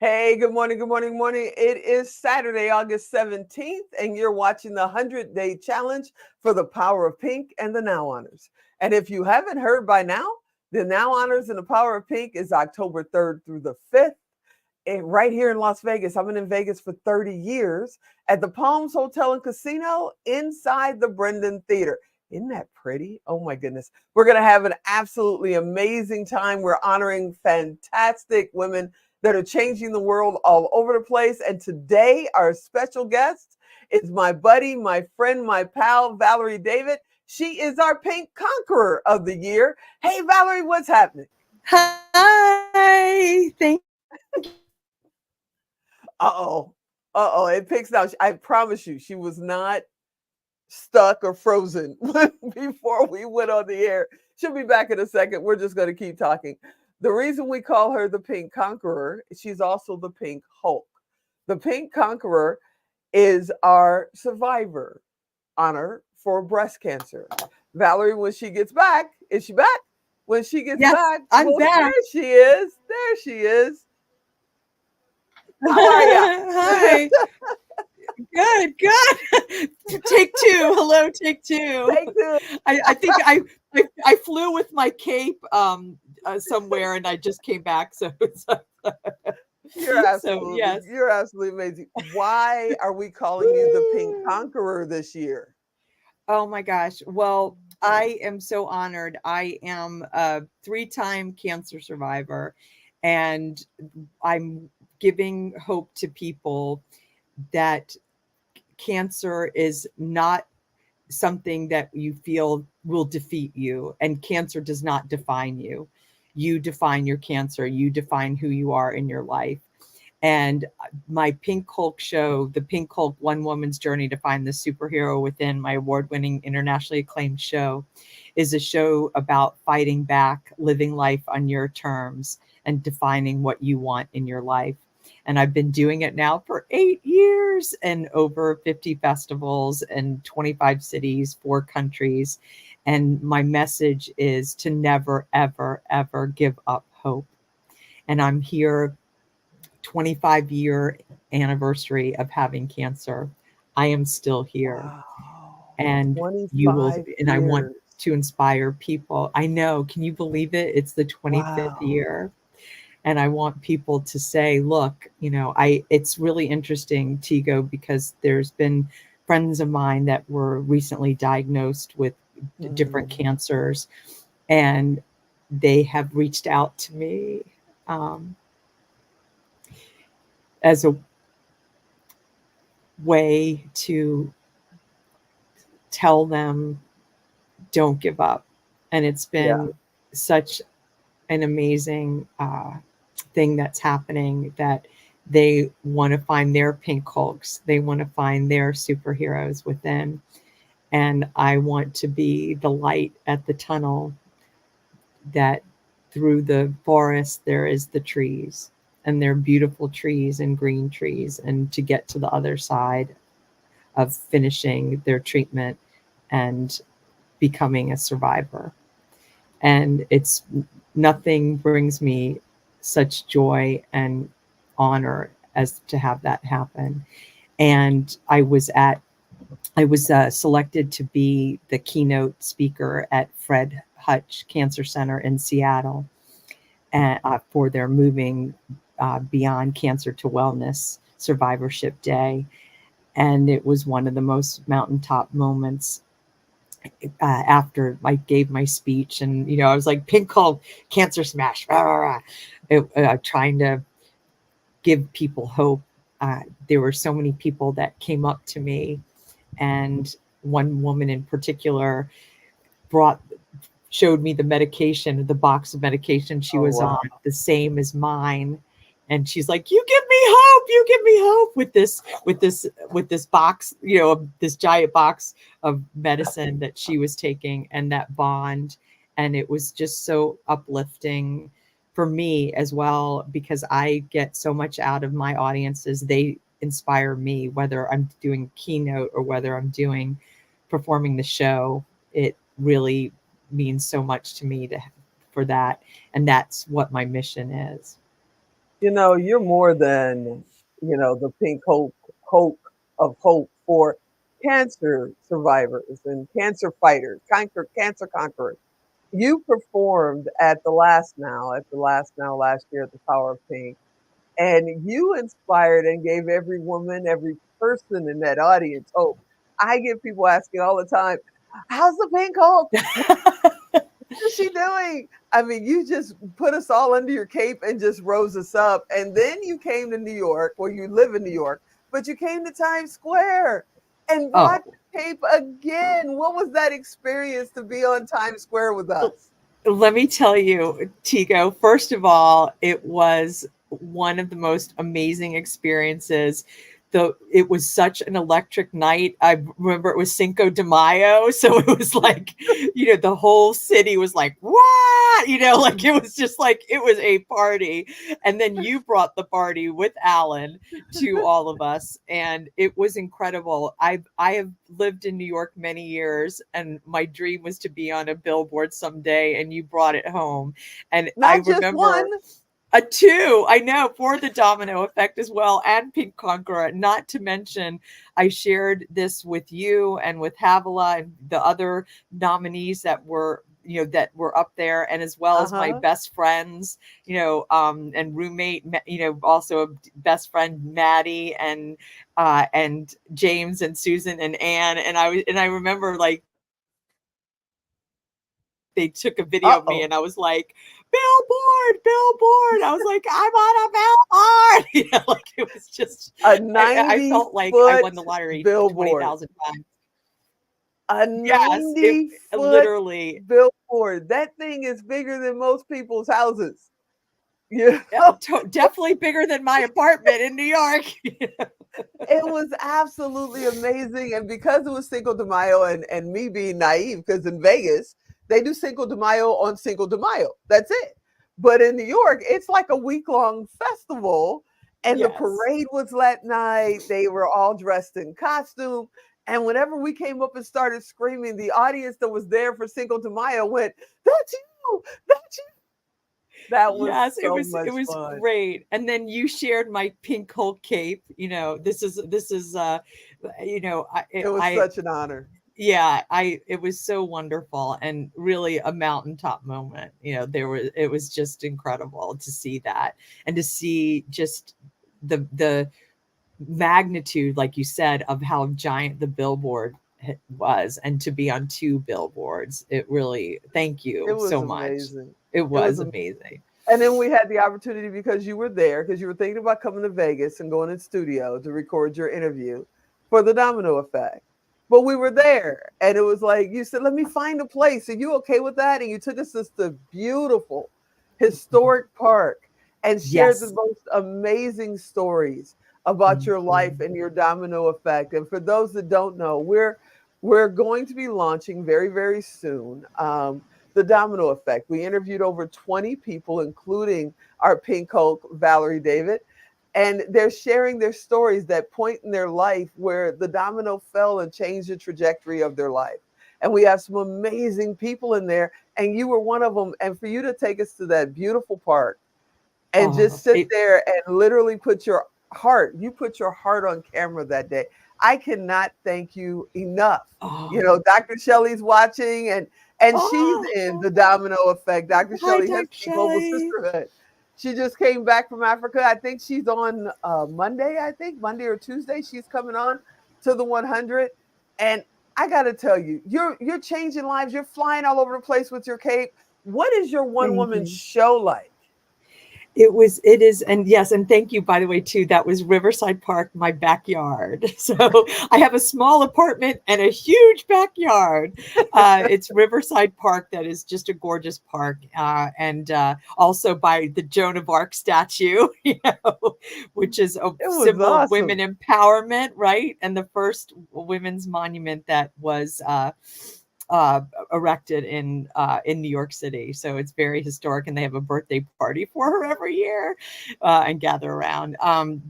Hey, good morning, good morning, morning. It is Saturday, August 17th, and you're watching the 100-Day Challenge for the Power of Pink and the Now Honors. And if you haven't heard by now, the Now Honors and the Power of Pink is October 3rd through the 5th, and right here in Las Vegas. I've been in Vegas for 30 years at the Palms Hotel and Casino inside the Brendan Theater. Isn't that pretty? Oh my goodness. We're going to have an absolutely amazing time. We're honoring fantastic women that are changing the world all over the place. And today, our special guest is my buddy, my friend, my pal, Valerie David. She is our Pink Conqueror of the Year. Hey, Valerie, what's happening? Hi. Thank Uh-oh. Uh-oh. It picks out. I promise you, she was not stuck or frozen before we went on the air. She'll be back in a second. We're just going to keep talking. The reason we call her the Pink Conqueror, she's also the Pink Hulk. The Pink Conqueror is our survivor honor for breast cancer. Valerie, when she gets back, is she back? When she gets Yes, back, I'm well, there back. she is. There she is. How are you? Hi. Good. Take two. Hello, take two. Take two. I think I flew with my cape somewhere and I just came back. So yes. You're absolutely amazing. Why are we calling you the Pink Conqueror this year? Oh my gosh. Well, I am so honored. I am a 3-time cancer survivor, and I'm giving hope to people that cancer is not something that you feel will defeat you, and cancer does not define you. You define your cancer, you define who you are in your life. And my Pink Hulk show, the Pink Hulk One Woman's Journey to Find the Superhero Within, my award-winning, internationally acclaimed show, is a show about fighting back, living life on your terms, and defining what you want in your life. And I've been doing it now for 8 years and over 50 festivals and 25 cities, 4 countries. And my message is to never, ever, ever give up hope. And I'm here 25-year anniversary of having cancer. I am still here. Wow. And you will, 25 and I want years. to inspire people. I know, can you believe it? It's the 25th Wow. year. And I want people to say, look, it's really interesting, Tigo, because there's been friends of mine that were recently diagnosed with different cancers, and they have reached out to me as a way to tell them, don't give up. And it's Yeah. been such an amazing thing that's happening, that they want to find their Pink Hulks. They want to find their superheroes within. And I want to be the light at the tunnel, that through the forest there is the trees, and they're beautiful trees and green trees. And to get to the other side of finishing their treatment and becoming a survivor. And it's nothing brings me such joy and honor as to have that happen. And I was selected to be the keynote speaker at Fred Hutch Cancer Center in Seattle, for their Moving Beyond Cancer to Wellness Survivorship Day. And it was one of the most mountaintop moments. After I gave my speech, and I was like, Pink Hulk, Cancer Smash, rah, rah, rah, trying to give people hope. There were so many people that came up to me, and one woman in particular showed me the medication, the box of medication she was on, the same as mine. And she's like, you give me hope with this box, this giant box of medicine that she was taking, and that bond. And it was just so uplifting for me as well, because I get so much out of my audiences. They inspire me, whether I'm doing keynote or whether I'm performing the show. It really means so much to me for that. And that's what my mission is. You're more than, the pink hope of hope for cancer survivors and cancer fighters, cancer conquerors. You performed at the last now last year at the Power of Pink, and you inspired and gave every woman, every person in that audience hope. I get people asking all the time, "How's the Pink Hulk? What is she doing?" I mean, you just put us all under your cape and just rose us up. And then you came to New York, where you live in New York, but you came to Times Square and Oh, brought your cape again. What was that experience to be on Times Square with us? let me tell you, Tico, first of all, it was one of the most amazing experiences. It was such an electric night. I remember it was Cinco de Mayo. So it was like, the whole city was like, what? Like it was just like, it was a party. And then you brought the party with Alan to all of us. And it was incredible. I have lived in New York many years, and my dream was to be on a billboard someday, and you brought it home. And I Not just one. remember a two, I know, for the Domino Effect as well, and Pink Conqueror. Not to mention, I shared this with you and with Havilah and the other nominees that were up there, and as well as my Uh-huh. best friends, and roommate, also a best friend, Maddie, and James and Susan and Anne. And I remember, like, they took a video of me, Uh-oh. and I was like, billboard, billboard. I was like, I'm on a billboard. Like it was just, A I 90 felt like I foot won the lottery billboard. 20,000 times. A Yes, it 90-foot literally, billboard. That thing is bigger than most people's houses. You yeah, know? definitely bigger than my apartment in New York. It was absolutely amazing. And because it was Cinco de Mayo and me being naive, because in Vegas, they do Cinco de Mayo on Cinco de Mayo. That's it. But in New York, it's like a week-long festival. And the Yes. parade was that night. They were all dressed in costume. And whenever we came up and started screaming, the audience that was there for Cinco de Mayo went, "That's you! That's you!" That was Yes, it so was it much was fun. great. And then you shared my pink Hulk cape. This is It was such an honor. yeah, it was so wonderful, and really a mountaintop moment. It was just incredible to see that, and to see just the magnitude, like you said, of how giant the billboard was, and to be on two billboards. It really, thank It you was so much. amazing. It It was was amazing. amazing. And then we had the opportunity because you were there, because you were thinking about coming to Vegas and going in studio to record your interview for the Domino Effect. But we were there, and it was like you said, "Let me find a place. Are you okay with that?" And you took us to this beautiful, historic park and shared the Yes. most amazing stories about your life Mhm. and your domino effect. And for those that don't know, we're going to be launching very, very soon. The Domino Effect. We interviewed over 20 people, including our Pink Hulk, Valerie David, and they're sharing their stories that point in their life where the domino fell and changed the trajectory of their life. And we have some amazing people in there, and you were one of them. And for you to take us to that beautiful park and Oh, just sit there and literally you put your heart on camera that day. I cannot thank you enough. oh, Dr. Shelley's watching, and she's oh, in the Domino Effect. Dr. hi, Shelley Dr. Heston, Global Shelley. Sisterhood. She just came back from Africa. I think she's on Monday. I think Monday or Tuesday. She's coming on to the 100. And I got to tell you, you're changing lives. You're flying all over the place with your cape. What is your one Thank woman you. show like? It is, and yes, and thank you, by the way, too. That was Riverside Park, my backyard. So I have a small apartment and a huge backyard. It's Riverside Park, that is just a gorgeous park, and also by the Joan of Arc statue, which is a It was symbol of awesome. women empowerment, right? And the first women's monument that was erected in New York City. So it's very historic, and they have a birthday party for her every year, and gather around.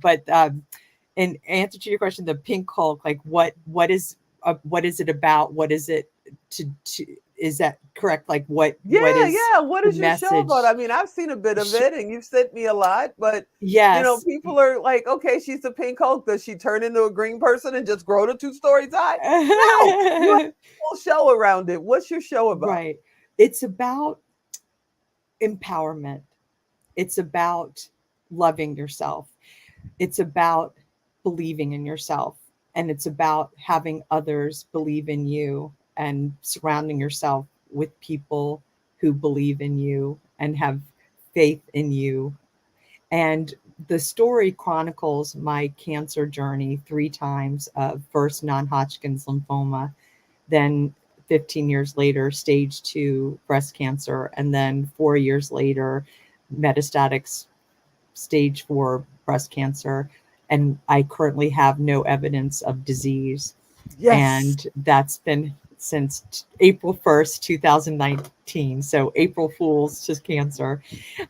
But in answer to your question, the Pink Hulk, like what is it about? What is it to is that correct? Like what Yeah, is yeah. What the is your show about? I message? mean, I've seen a bit of Sh- it and you've sent me a lot, but Yes. people are like, okay, she's the pink Hulk. Does she turn into a green person and just grow to 2 stories high? No, you have a whole show around it. What's your show about? Right. It's about empowerment. It's about loving yourself. It's about believing in yourself. And it's about having others believe in you and surrounding yourself with people who believe in you and have faith in you. And the story chronicles my cancer journey 3 times of first non Hodgkin's lymphoma, then 15 years later, stage 2 breast cancer, and then 4 years later, metastatic stage 4 breast cancer. And I currently have no evidence of disease. Yes. And that's been since April 1st, 2019. So April Fool's to cancer.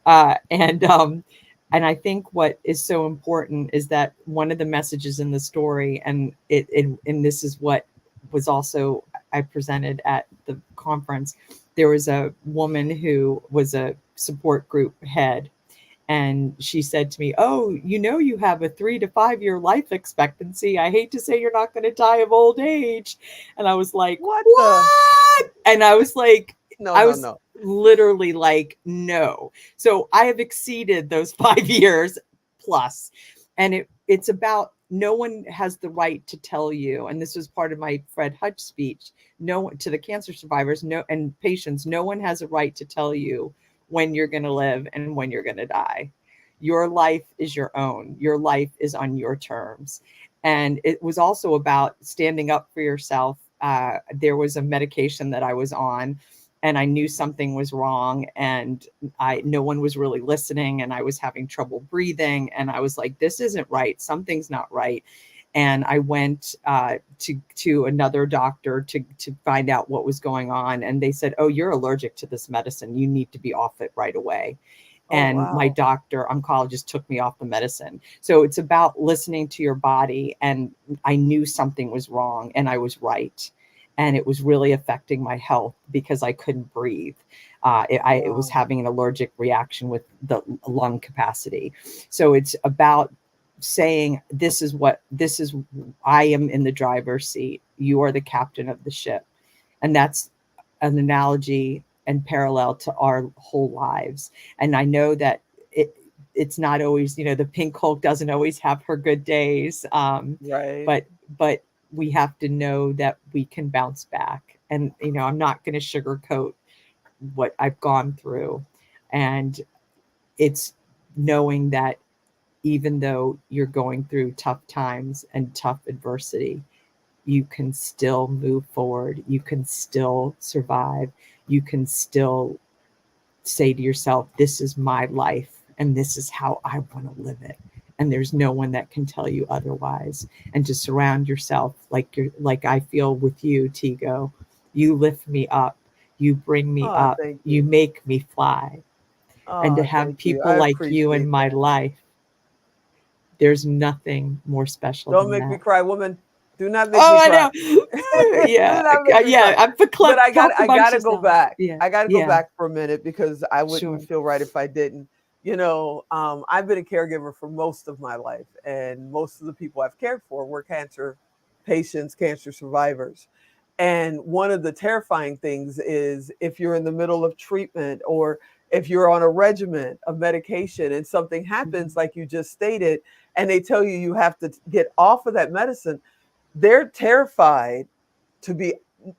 Uh, and um, and I think what is so important is that one of the messages in the story, and this is what was also I presented at the conference. There was a woman who was a support group head, and she said to me, "Oh, you have a 3 to 5 year life expectancy. I hate to say you're not going to die of old age." And I was like, What the? "What?" And I was like, No, I no, was no. literally like, "No." So I have exceeded those 5 years plus. And it's about no one has the right to tell you. And this was part of my Fred Hutch speech. No, to the cancer survivors, no, and patients, no one has a right to tell you when you're going to live and when you're going to die. Your life is your own. Your life is on your terms. And it was also about standing up for yourself. There was a medication that I was on, and I knew something was wrong, and no one was really listening, and I was having trouble breathing, and I was like, this isn't right. Something's not right. And I went to another doctor to find out what was going on. And they said, "Oh, you're allergic to this medicine. You need to be off it right away." Oh, And my wow. doctor, oncologist, took me off the medicine. So it's about listening to your body. And I knew something was wrong, and I was right. And it was really affecting my health because I couldn't breathe. It was Wow. having an allergic reaction with the lung capacity. So it's about saying, I am in the driver's seat. You are the captain of the ship. And that's an analogy and parallel to our whole lives. And I know that it's not always, the pink Hulk doesn't always have her good days. Right. But we have to know that we can bounce back. And, I'm not going to sugarcoat what I've gone through. And it's knowing that even though you're going through tough times and tough adversity, you can still move forward. You can still survive. You can still say to yourself, this is my life and this is how I want to live it. And there's no one that can tell you otherwise. And to surround yourself like I feel with you, Tigo. You lift me up. You bring me Oh, up. thank You you. make me fly. And to Oh, have thank you. people I like you in appreciate my that. life, there's nothing more special Don't than make me that. cry, woman. Do not make Oh, me I cry. know. Do Yeah. not make me Yeah. cry. I'm But talk I amongst gotta go yourselves. back. Yeah. I gotta go Yeah. back for a minute because I wouldn't Sure. feel right if I didn't. I've been a caregiver for most of my life, and most of the people I've cared for were cancer patients, cancer survivors. And one of the terrifying things is if you're in the middle of treatment or if you're on a regimen of medication and something happens, Mhm. like you just stated, and they tell you you have to get off of that medicine, they're terrified to be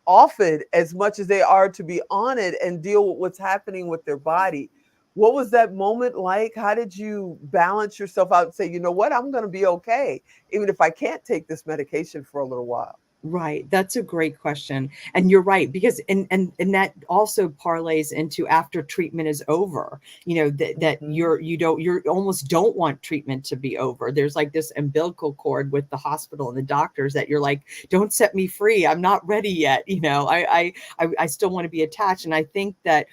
off it as much as they are to be on it and deal with what's happening with their body. What was that moment like? How did you balance yourself out and say, you know what, I'm going to be okay, even if I can't take this medication for a little while? Right. That's a great question. And you're right, because and that also parlays into after treatment is over, that Hmm. you almost don't want treatment to be over. There's like this umbilical cord with the hospital and the doctors that you're like, don't set me free. I'm not ready yet. I still want to be attached. And I think that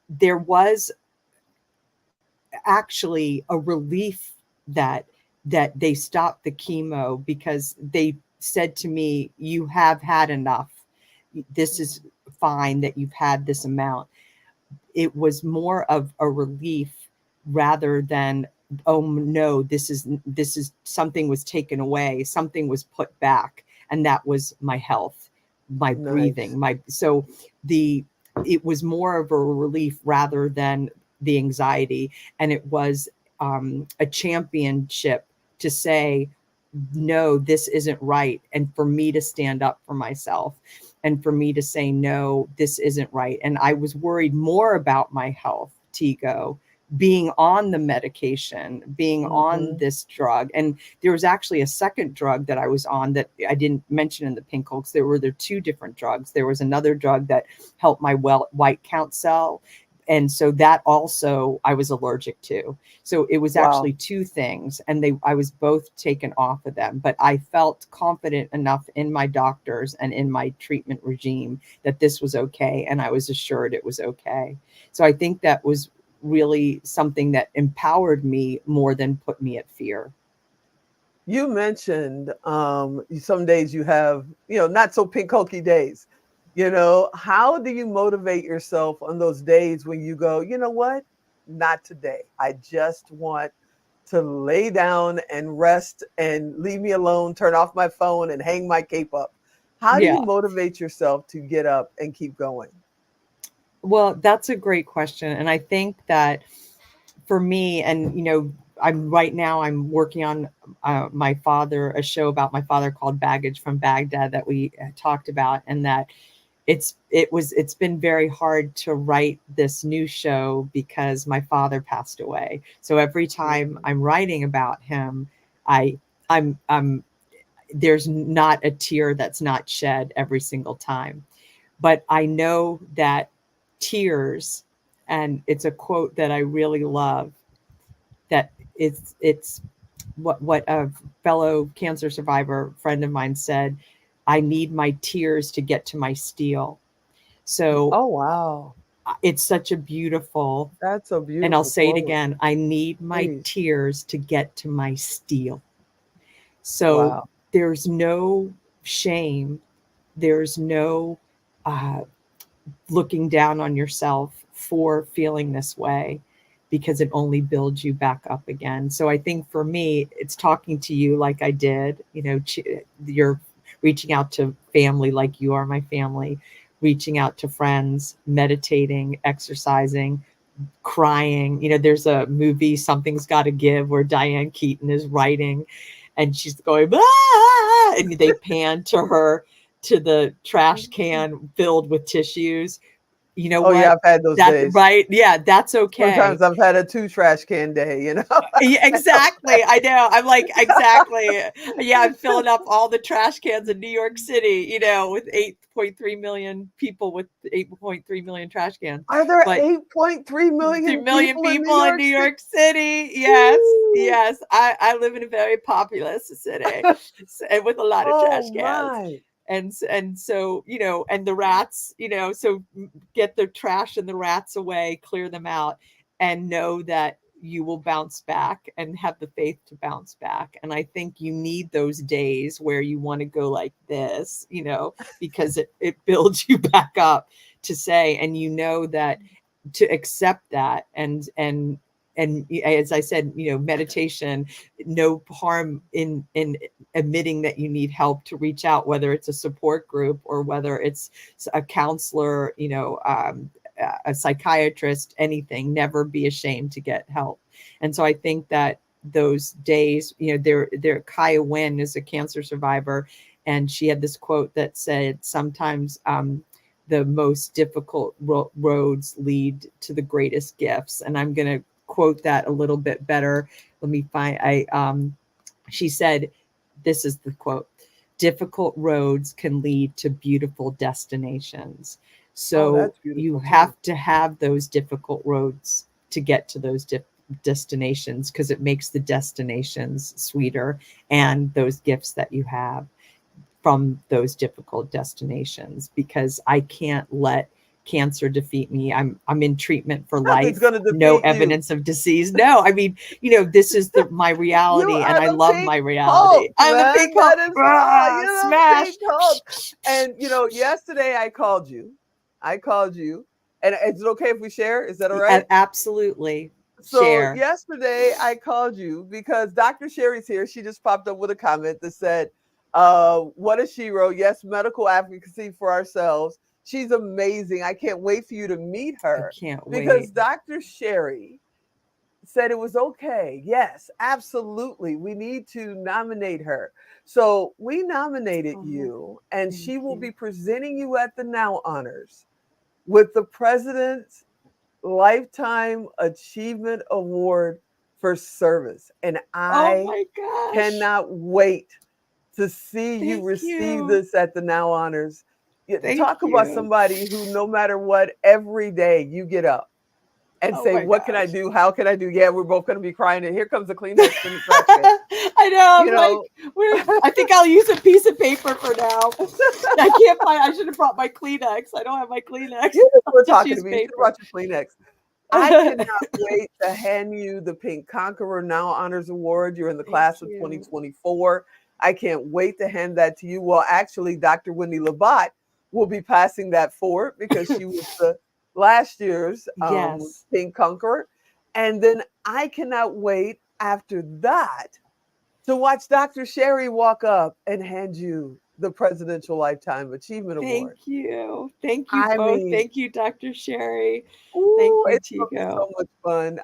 there was actually a relief that they stopped the chemo because they said to me, you have had enough. This is fine that you've had this amount. It was more of a relief rather than, oh no, this is something was taken away, something was put back, and that was my health, my Nice. breathing, it was more of a relief rather than the anxiety. And it was a championship to say, no, this isn't right. And for me to stand up for myself and for me to say, no, this isn't right. And I was worried more about my health, Tigo, being on the medication, being on this drug. And there was actually a second drug that I was on that I didn't mention in the pink hoax. There were two different drugs. There was another drug that helped my white count cell. And so that also I was allergic to. So it was actually two things, and I was both taken off of them. But I felt confident enough in my doctors and in my treatment regime that this was okay. And I was assured it was okay. So I think that was really something that empowered me more than put me at fear. You mentioned some days you have, not so pink hokey days. How do you motivate yourself on those days when you go, you know what? Not today. I just want to lay down and rest and leave me alone, turn off my phone and hang my cape up. How do you motivate yourself to get up and keep going? Well, that's a great question. And I think that for me, and I'm working on a show about my father called Baggage from Baghdad that we talked about, and that it's been very hard to write this new show because my father passed away. So every time I'm writing about him, I'm there's not a tear that's not shed every single time. But I know that tears, and it's a quote that I really love, that it's what a fellow cancer survivor friend of mine said, I need my tears to get to my steel. So oh wow, it's such a beautiful, that's a beautiful, and I'll say quote. it again, I need my tears to get to my steel. So there's no shame, there's no looking down on yourself for feeling this way, because it only builds you back up again. So I think for me, it's talking to you like I did, you're reaching out to family like you are my family, reaching out to friends, meditating, exercising, crying. There's a movie, Something's Gotta Give, where Diane Keaton is writing and she's going, ah! And they pan to her, to the trash can filled with tissues. You know what? Yeah, I've had those days. Right? Yeah, that's okay. Sometimes I've had a 2 trash can day, Yeah, exactly. I know. I'm like, exactly. Yeah, I'm filling up all the trash cans in New York City, with 8.3 million people with 8.3 million trash cans. Are there 8.3 million people in New York City? Yes. Yes. I live in a very populous city and with a lot of trash cans. My. And so, and the rats, so get the trash and the rats away, clear them out, and know that you will bounce back and have the faith to bounce back. And I think you need those days where you want to go like this, because it builds you back up to say, and that to accept that, and as I said, meditation, no harm in admitting that you need help, to reach out, whether it's a support group or whether it's a counselor, a psychiatrist, anything. Never be ashamed to get help. And so I think that those days, there Kaya Wynn is a cancer survivor, and she had this quote that said, sometimes the most difficult roads lead to the greatest gifts. And I'm going to quote that a little bit better. Let me find, she said, this is the quote: difficult roads can lead to beautiful destinations. So you have to have those difficult roads to get to those destinations, because it makes the destinations sweeter, and those gifts that you have from those difficult destinations, because I can't let cancer defeat me. I'm in treatment for life. No evidence of disease. No, I mean, this is my reality, and I love my reality. I'm the pink Hulk. Smash. And yesterday I called you I called you, and is it okay if we share? Is that all right? Absolutely. So Share. yesterday I called you because Dr. Sherry's here. She just popped up with a comment that said, what a shero. Yes, medical advocacy for ourselves. She's amazing. I can't wait for you to meet I her can't because wait. Dr. Sherry said it was okay. Yes, absolutely. We need to nominate her. So we nominated Oh, you, and thank she will you. be presenting you at the Now Honors with the President's Lifetime Achievement Award for Service. And Oh I my gosh. cannot wait to see you Thank receive you. this at the Now Honors. Thank Talk about you. somebody who, no matter what, every day you get up and Oh say, my what can I gosh. do? How can I do? Yeah, we're both going to be crying. And here comes the Kleenex in the trash can. I know. You I'm like, know, I think I'll use a piece of paper for now. I can't find. I should have brought my Kleenex. I don't have my Kleenex. you I'll were just talking use to me. You should have paper. brought your Kleenex. I cannot wait to hand you the Pink Conqueror Now Honors Award. You're in the Thank class of you. 2024. I can't wait to hand that to you. Well, actually, Dr. Wendy Labat will be passing that forward because she was the last year's Yes. Pink Conqueror. And then I cannot wait after that to watch Dr. Sherry walk up and hand you the Presidential Lifetime Achievement Thank Award. you. Thank you I both. mean, Thank you, Dr. Sherry. Thank ooh, you, it's gonna be Tigo. so much fun.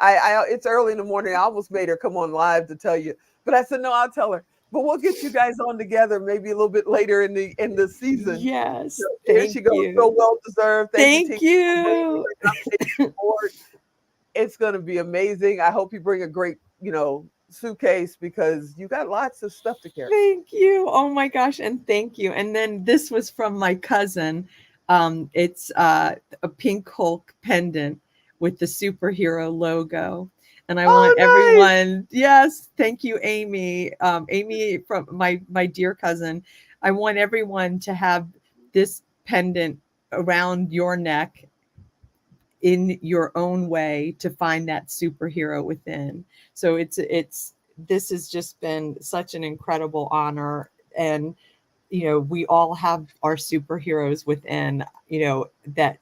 It's early in the morning. I almost made her come on live to tell you, but I said no, I'll tell her. But we'll get you guys on together maybe a little bit later in the season. So Yes. here Thank she goes, so you. well deserved. Thank you, Tina, Thank for bringing you. her nomination forward. It's gonna be amazing. I hope you bring a great, suitcase because you got lots of stuff to carry. Thank you. Oh my gosh. And thank you. And then this was from my cousin. It's a pink Hulk pendant with the superhero logo. And I want Oh, nice. everyone, yes, thank you, Amy. Amy from my dear cousin. I want everyone to have this pendant around your neck in your own way to find that superhero within. So it's this has just been such an incredible honor. And we all have our superheroes within, that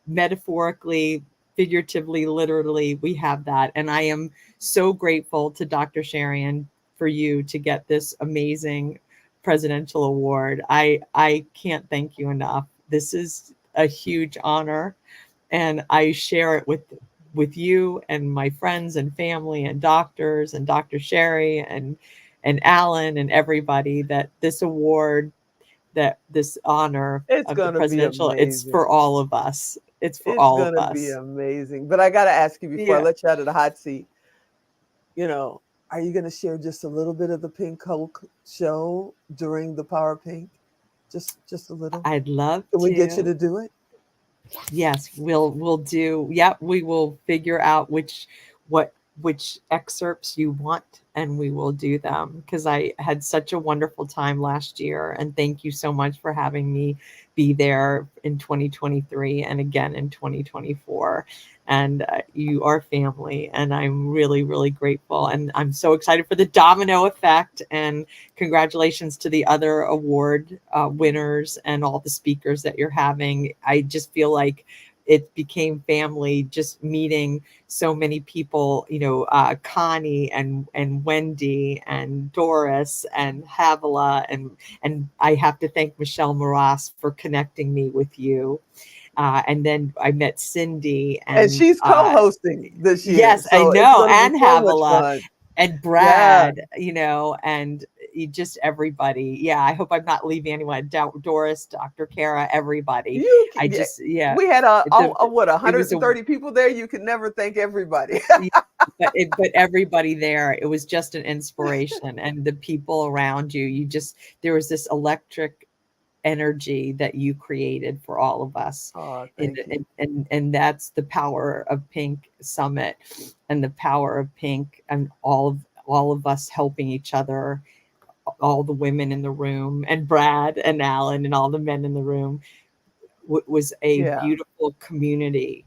metaphorically, figuratively, literally, we have that. And I am so grateful to Dr. Sharian for you to get this amazing presidential award. I can't thank you enough. This is a huge honor, and I share it with you and my friends and family and doctors and Dr. Sherry and Alan and everybody, that this award, that this honor It's of the gonna be presidential, it's amazing. for all of us. It's for It's all of gonna be us. amazing. But I gotta ask you before I Yeah. let you out of the hot seat, you know, are you gonna share just a little bit of the Pink Hulk show during the Power Pink? Just a little? I'd love Can we get you to. to do it? Yes, we'll do. Yep, we will figure out what which excerpts you want, and we will do them, because I had such a wonderful time last year, and thank you so much for having me be there in 2023 and again in 2024. And you are family, and I'm really, really grateful, and I'm so excited for the domino effect. And congratulations to the other award winners and all the speakers that you're having. I just feel like it became family, just meeting so many people, Connie and Wendy and Doris and Havilah, and I have to thank Michelle Maras for connecting me with you. And then I met Cindy And and she's co-hosting this year, yes, I so it's know, gonna be and so much Havilah fun. and Yeah. Brad, and just everybody. Yeah, I hope I'm not leaving anyone. Doris, Dr. Kara, everybody. You I can, yeah, just, yeah, we had what, it was a 130 people there. You can never thank everybody. but everybody there, it was just an inspiration, and the people around you, there was this electric energy that you created for all of us. Oh, and thank you. and that's the power of Pink Summit, and the power of Pink, and all of us helping each other, all the women in the room, and Brad and Alan and all the men in the room, was a Yeah. beautiful community,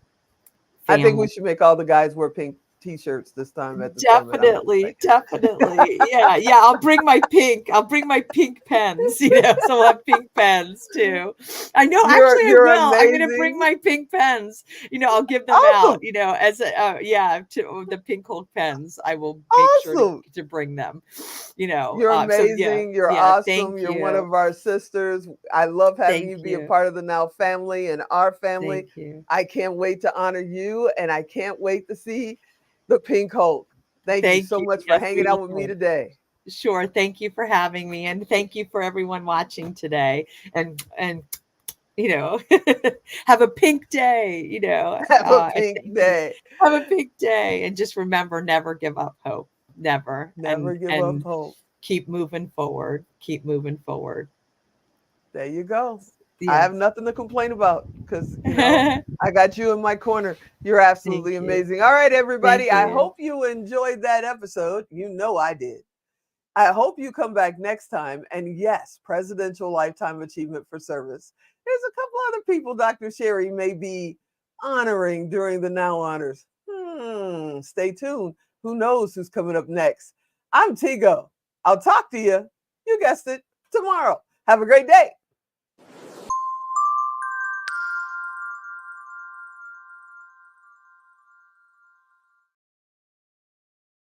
I think we family. should make all the guys wear pink t-shirts this time at the summit. I'm just saying. Definitely. Yeah. I'll bring my pink pens, so we'll have pink pens too. I know, actually I You're will. I'm going to bring amazing. my pink pens. I'll give them Awesome. out, as a, to the pink Hulk pens. I will make Awesome. sure to bring them, You're So yeah, amazing. You're yeah. awesome. Thank You're one you. of our sisters. I love having Thank you be a you. part of the Now family and our family. Thank you. I can't wait to honor you, and I can't wait to see the Pink Hulk. Thank you Thank so you. much for Yes, we hanging out will. with me today. Sure. Thank you for having me, and thank you for everyone watching today. And have a pink day. Have a pink Thank you. day. Have a pink day, and just remember, never give up hope. Never. Never give up And hope. keep moving forward. Keep moving forward. There you go. I Yes. have nothing to complain about because, I got you in my corner. You're absolutely Thank you. amazing. All right, everybody. Thank I you. hope you enjoyed that episode. I did. I hope you come back next time. And yes, Presidential Lifetime Achievement for Service. There's a couple other people Dr. Sherry may be honoring during the Now Honors. Stay tuned. Who knows who's coming up next? I'm Tigo. I'll talk to you. You guessed it, tomorrow. Have a great day.